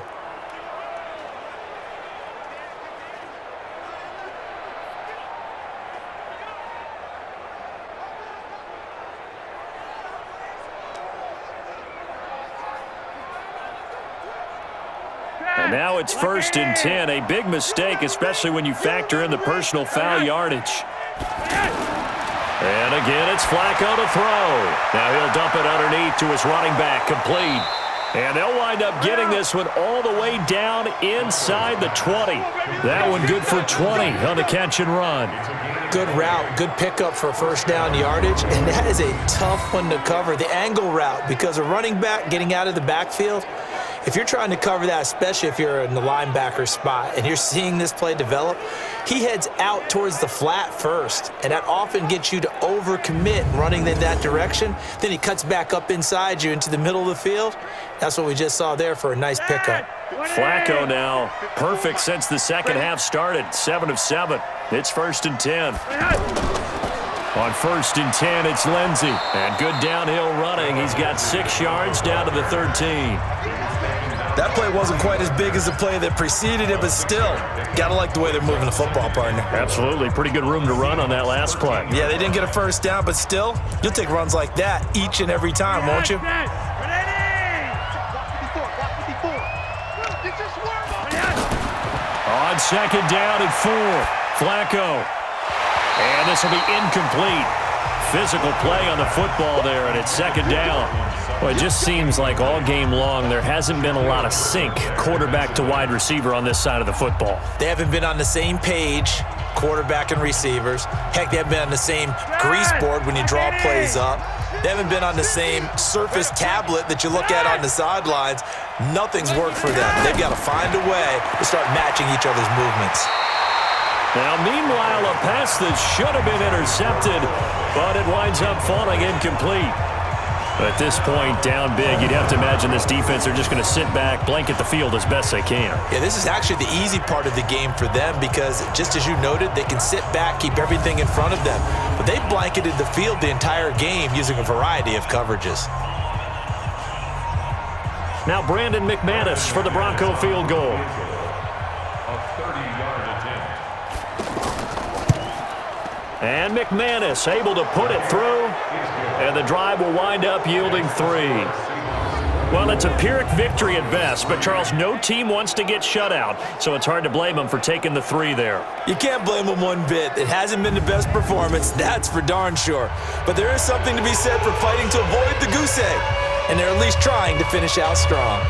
[SPEAKER 2] And now it's 1st and 10. A big mistake, especially when you factor in the personal foul yardage. And again, it's Flacco to throw. Now he'll dump it underneath to his running back, complete. And they'll wind up getting this one all the way down inside the 20. That one good for 20 on the catch and run.
[SPEAKER 3] Good route, good pickup for first down yardage, and that is a tough one to cover, the angle route, because a running back getting out of the backfield, if you're trying to cover that, especially if you're in the linebacker spot and you're seeing this play develop, he heads out towards the flat first, and that often gets you to overcommit running in that direction. Then he cuts back up inside you into the middle of the field. That's what we just saw there for a nice pickup.
[SPEAKER 2] Flacco now perfect since the second half started, 7 of 7. It's 1st and 10. On 1st and 10, it's Lindsey. And good downhill running. He's got 6 yards down to the 13.
[SPEAKER 3] That play wasn't quite as big as the play that preceded it, but still, gotta like the way they're moving the football, partner.
[SPEAKER 2] Absolutely. Pretty good room to run on that last play.
[SPEAKER 3] Yeah, they didn't get a first down, but still, you'll take runs like that each and every time, won't you?
[SPEAKER 2] On 2nd down and 4, Flacco. And this will be incomplete. Physical play on the football there, and it's 2nd down. Well, it just seems like all game long there hasn't been a lot of sync quarterback to wide receiver on this side of the football.
[SPEAKER 3] They haven't been on the same page, quarterback and receivers. Heck, they haven't been on the same grease board when you draw plays up. They haven't been on the same surface tablet that you look at on the sidelines. Nothing's worked for them. They've got to find a way to start matching each other's movements.
[SPEAKER 2] Now, meanwhile, a pass that should have been intercepted, but it winds up falling incomplete. At this point, down big, you'd have to imagine this defense are just going to sit back, blanket the field as best they can.
[SPEAKER 3] Yeah, this is actually the easy part of the game for them because, just as you noted, they can sit back, keep everything in front of them. But they blanketed the field the entire game using a variety of coverages.
[SPEAKER 2] Now Brandon McManus for the Bronco field goal.
[SPEAKER 5] A 30-yard attempt.
[SPEAKER 2] And McManus able to put it through, and the drive will wind up yielding 3. Well, it's a Pyrrhic victory at best, but Charles, no team wants to get shut out, so it's hard to blame them for taking the 3 there.
[SPEAKER 3] You can't blame them one bit. It hasn't been the best performance, that's for darn sure. But there is something to be said for fighting to avoid the goose egg, and they're at least trying to finish out strong.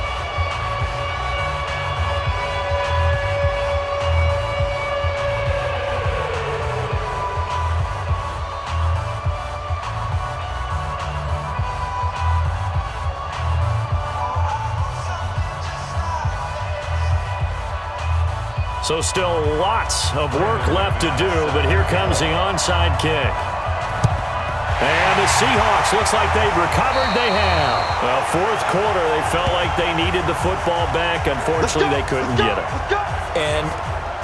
[SPEAKER 2] So still lots of work left to do, but here comes the onside kick. And the Seahawks, looks like they've recovered. They have. Well, 4th quarter, they felt like they needed the football back. Unfortunately, they couldn't get it.
[SPEAKER 3] And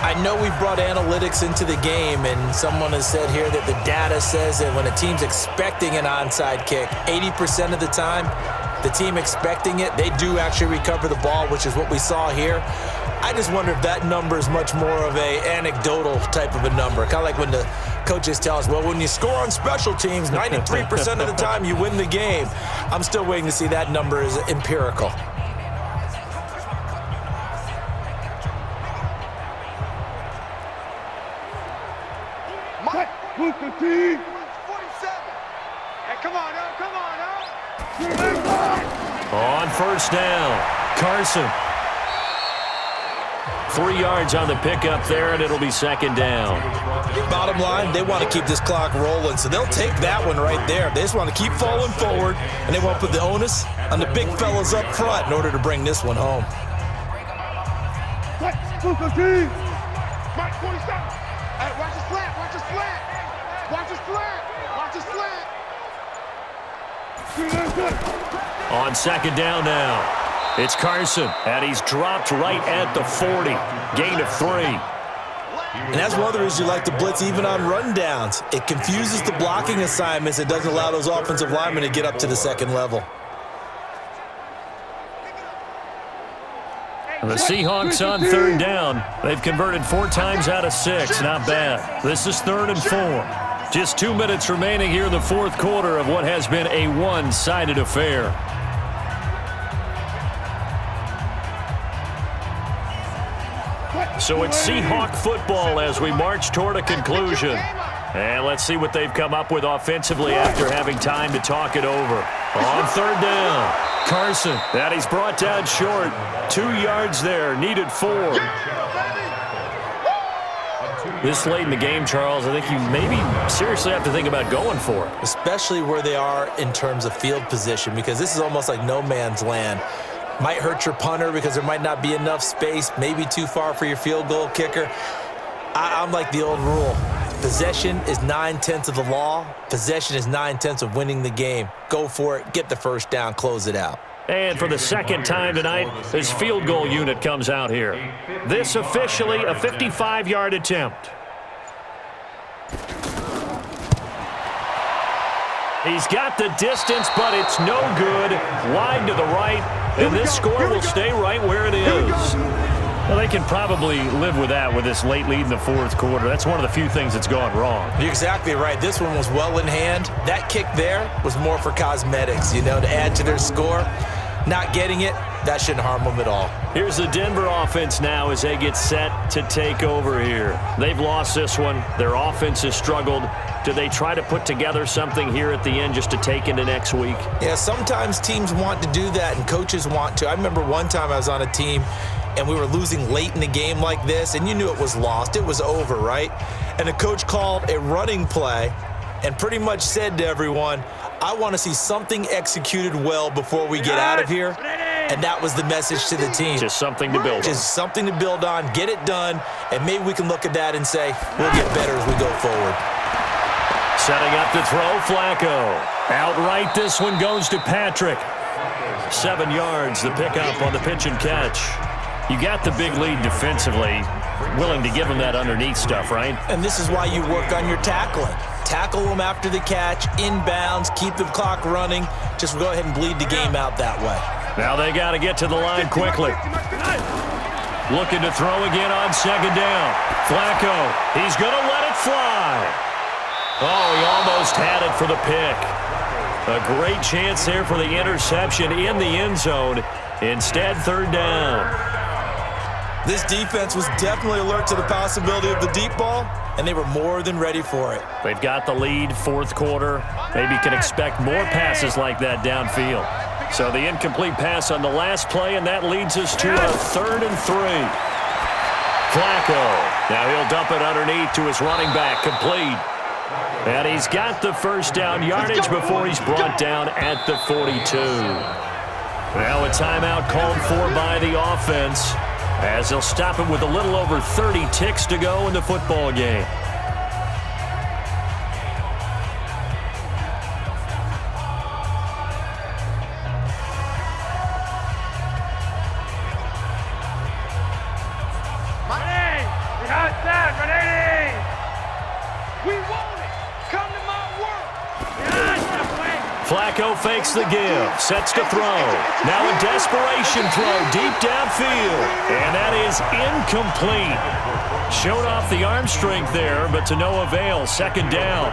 [SPEAKER 3] I know we brought analytics into the game, and someone has said here that the data says that when a team's expecting an onside kick, 80% of the time, the team expecting it, they do actually recover the ball, which is what we saw here. I just wonder if that number is much more of a anecdotal type of a number. Kind of like when the coaches tell us, well, when you score on special teams, 93% of the time you win the game. I'm still waiting to see that number is empirical.
[SPEAKER 4] Mike, move the team. 47. Hey, come on now, come on now.
[SPEAKER 2] On 1st down, Carson. 3 yards on the pickup there, and it'll be 2nd down.
[SPEAKER 3] Bottom line, they want to keep this clock rolling, so they'll take that one right there. They just want to keep falling forward, and they want to put the onus on the big fellas up front in order to bring this one home.
[SPEAKER 4] Move the team. Mike, 47. Hey, watch his flat, watch his flat. Watch his flat, watch his flat.
[SPEAKER 2] On 2nd down now. It's Carson, and he's dropped right at the 40. Gain of 3.
[SPEAKER 3] And that's one of the reasons you like to blitz even on rundowns. It confuses the blocking assignments. It doesn't allow those offensive linemen to get up to the 2nd level.
[SPEAKER 2] The Seahawks on 3rd down. They've converted 4 times out of 6. Not bad. This is 3rd and 4. Just 2 minutes remaining here in the 4th quarter of what has been a one-sided affair. So it's Seahawk football as we march toward a conclusion. And let's see what they've come up with offensively after having time to talk it over. On third down, Carson. And he's brought down short. 2 yards there, needed 4. This late in the game, Charles, I think you maybe seriously have to think about going for it.
[SPEAKER 3] Especially where they are in terms of field position, because this is almost like no man's land. Might hurt your punter because there might not be enough space, maybe too far for your field goal kicker. I'm like the old rule. Possession is 9/10 of the law. Possession is 9/10 of winning the game. Go for it, get the first down, close it out.
[SPEAKER 2] And for the second time tonight, this field goal unit comes out here. This officially a 55-yard attempt. He's got the distance, but it's no good. Wide to the right, and this score will stay right where it is. Well, they can probably live with that with this late lead in the fourth quarter. That's one of the few things that's gone wrong.
[SPEAKER 3] You're exactly right. This one was well in hand. That kick there was more for cosmetics, to add to their score. Not getting it, that shouldn't harm them at all.
[SPEAKER 2] Here's the Denver offense now as they get set to take over here. They've lost this one. Their offense has struggled. Do they try to put together something here at the end just to take into next week?
[SPEAKER 3] Yeah, sometimes teams want to do that and coaches want to. I remember one time I was on a team and we were losing late in the game like this, and you knew it was lost. It was over, right? And the coach called a running play and pretty much said to everyone, I want to see something executed well before we get out of here. And that was the message to the team.
[SPEAKER 2] Just something to build on.
[SPEAKER 3] Just something to build on, get it done, and maybe we can look at that and say, we'll get better as we go forward.
[SPEAKER 2] Setting up to throw, Flacco. Outright, this one goes to Patrick. 7 yards, the pickup on the pitch and catch. You got the big lead defensively. Willing to give them that underneath stuff, right?
[SPEAKER 3] And this is why you work on your tackling. Tackle them after the catch, inbounds, keep the clock running. Just go ahead and bleed the game out that way.
[SPEAKER 2] Now they got to get to the line quickly. Looking to throw again on second down. Flacco, he's going to let it fly. Oh, he almost had it for the pick. A great chance there for the interception in the end zone. Instead, third down.
[SPEAKER 3] This defense was definitely alert to the possibility of the deep ball, and they were more than ready for it.
[SPEAKER 2] They've got the lead, fourth quarter. Maybe can expect more passes like that downfield. So the incomplete pass on the last play, and that leads us to a 3rd and 3. Flacco. Now he'll dump it underneath to his running back, complete. And he's got the first down yardage before he's brought down at the 42. Now a timeout called for by the offense, as they'll stop it with a little over 30 ticks to go in the football game. Flacco fakes the give, sets to throw. Now a desperation throw deep downfield, and that is incomplete. Showed off the arm strength there, but to no avail. Second down.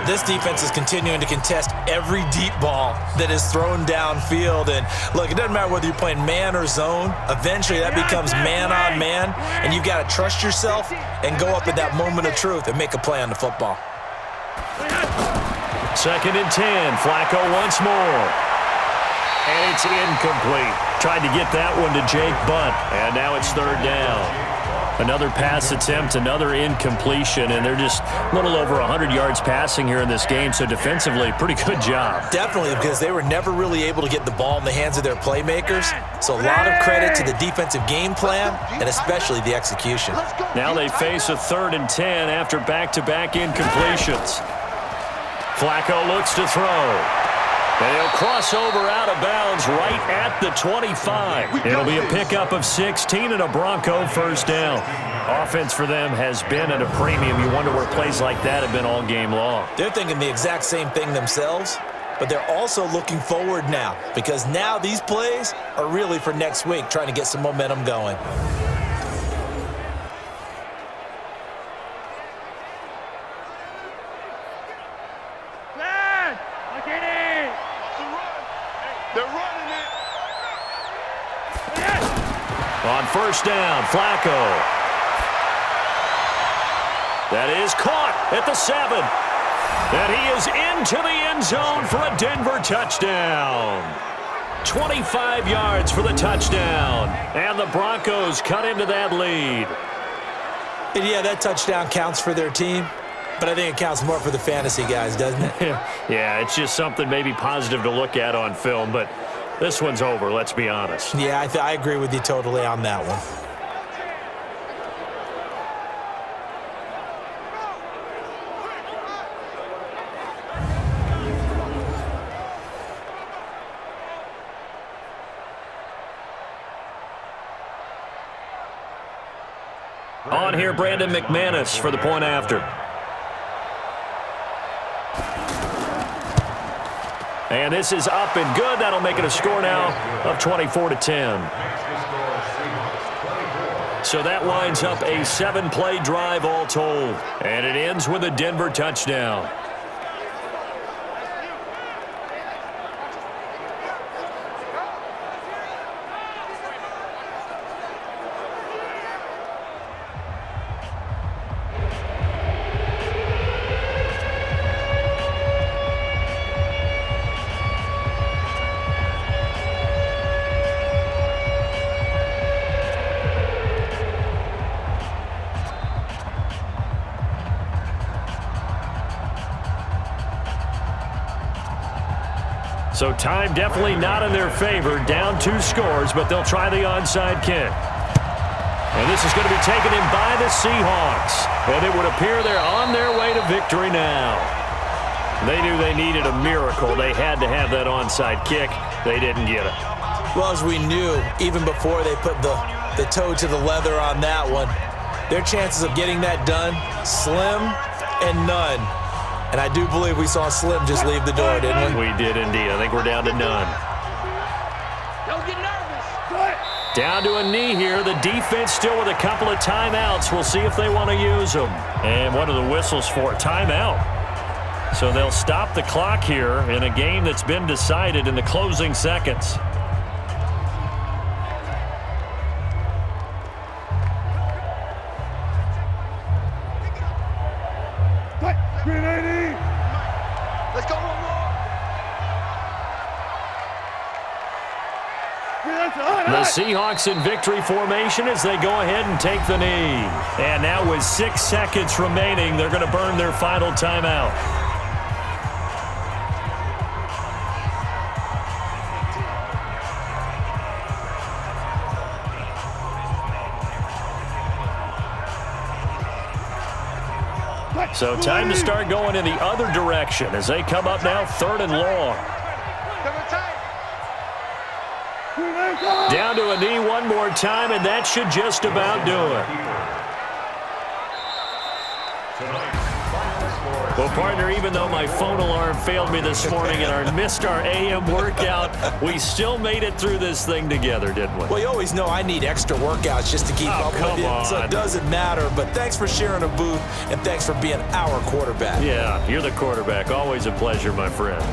[SPEAKER 3] This defense is continuing to contest every deep ball that is thrown downfield. And look, it doesn't matter whether you're playing man or zone. Eventually that becomes man on man, and you've got to trust yourself and go up at that moment of truth and make a play on the football.
[SPEAKER 2] 2nd and 10. Flacco once more. And it's incomplete. Tried to get that one to Jake Butt. And now it's third down. Another pass attempt, another incompletion, and they're just a little over 100 yards passing here in this game, so defensively, pretty good job.
[SPEAKER 3] Definitely, because they were never really able to get the ball in the hands of their playmakers, so a lot of credit to the defensive game plan and especially the execution.
[SPEAKER 2] Now they face a 3rd and 10 after back-to-back incompletions. Flacco looks to throw. And he'll cross over out of bounds right at the 25. It'll be a pickup of 16 and a Bronco first down. Offense for them has been at a premium. You wonder where plays like that have been all game long.
[SPEAKER 3] They're thinking the exact same thing themselves, but they're also looking forward now, because now these plays are really for next week, trying to get some momentum going. On
[SPEAKER 2] first down, Flacco. That is caught at the 7. And he is into the end zone for a Denver touchdown. 25 yards for the touchdown. And the Broncos cut into that lead.
[SPEAKER 3] And yeah, that touchdown counts for their team, but I think it counts more for the fantasy guys, doesn't it?
[SPEAKER 2] Yeah, it's just something maybe positive to look at on film, but this one's over, let's be honest.
[SPEAKER 3] Yeah, I agree with you totally on that one.
[SPEAKER 2] On here, Brandon McManus for the point after. And this is up and good. That'll make it a score now of 24-10. So that winds up a 7-play drive all told. And it ends with a Denver touchdown. So time definitely not in their favor. Down 2 scores, but they'll try the onside kick. And this is going to be taken in by the Seahawks. And it would appear they're on their way to victory now. They knew they needed a miracle. They had to have that onside kick. They didn't get it.
[SPEAKER 3] Well, as we knew, even before they put the toe to the leather on that one, their chances of getting that done, slim and none. And I do believe we saw Slim just leave the door, didn't we?
[SPEAKER 2] We did indeed. I think we're down to none.
[SPEAKER 4] Don't get nervous.
[SPEAKER 2] Down to a knee here. The defense still with a couple of timeouts. We'll see if they want to use them. And what are the whistles for? Timeout. So they'll stop the clock here in a game that's been decided in the closing seconds.
[SPEAKER 4] Let's go one more.
[SPEAKER 2] The Seahawks in victory formation as they go ahead and take the knee. And now with 6 seconds remaining, they're going to burn their final timeout. So time to start going in the other direction as they come up now 3rd and long. Down to a knee one more time, and that should just about do it. Well, partner, even though my phone alarm failed me this morning and I missed our AM workout, we still made it through this thing together, didn't we?
[SPEAKER 3] Well, you always know I need extra workouts just to keep up with you, so it doesn't matter. But thanks for sharing a booth, and thanks for being our quarterback.
[SPEAKER 2] Yeah, you're the quarterback. Always a pleasure, my friend.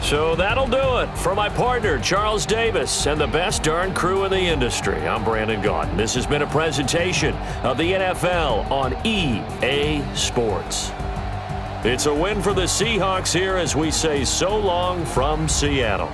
[SPEAKER 2] So that'll do it for my partner, Charles Davis, and the best darn crew in the industry. I'm Brandon Gaudin. This has been a presentation of the NFL on EA Sports. It's a win for the Seahawks here as we say so long from Seattle.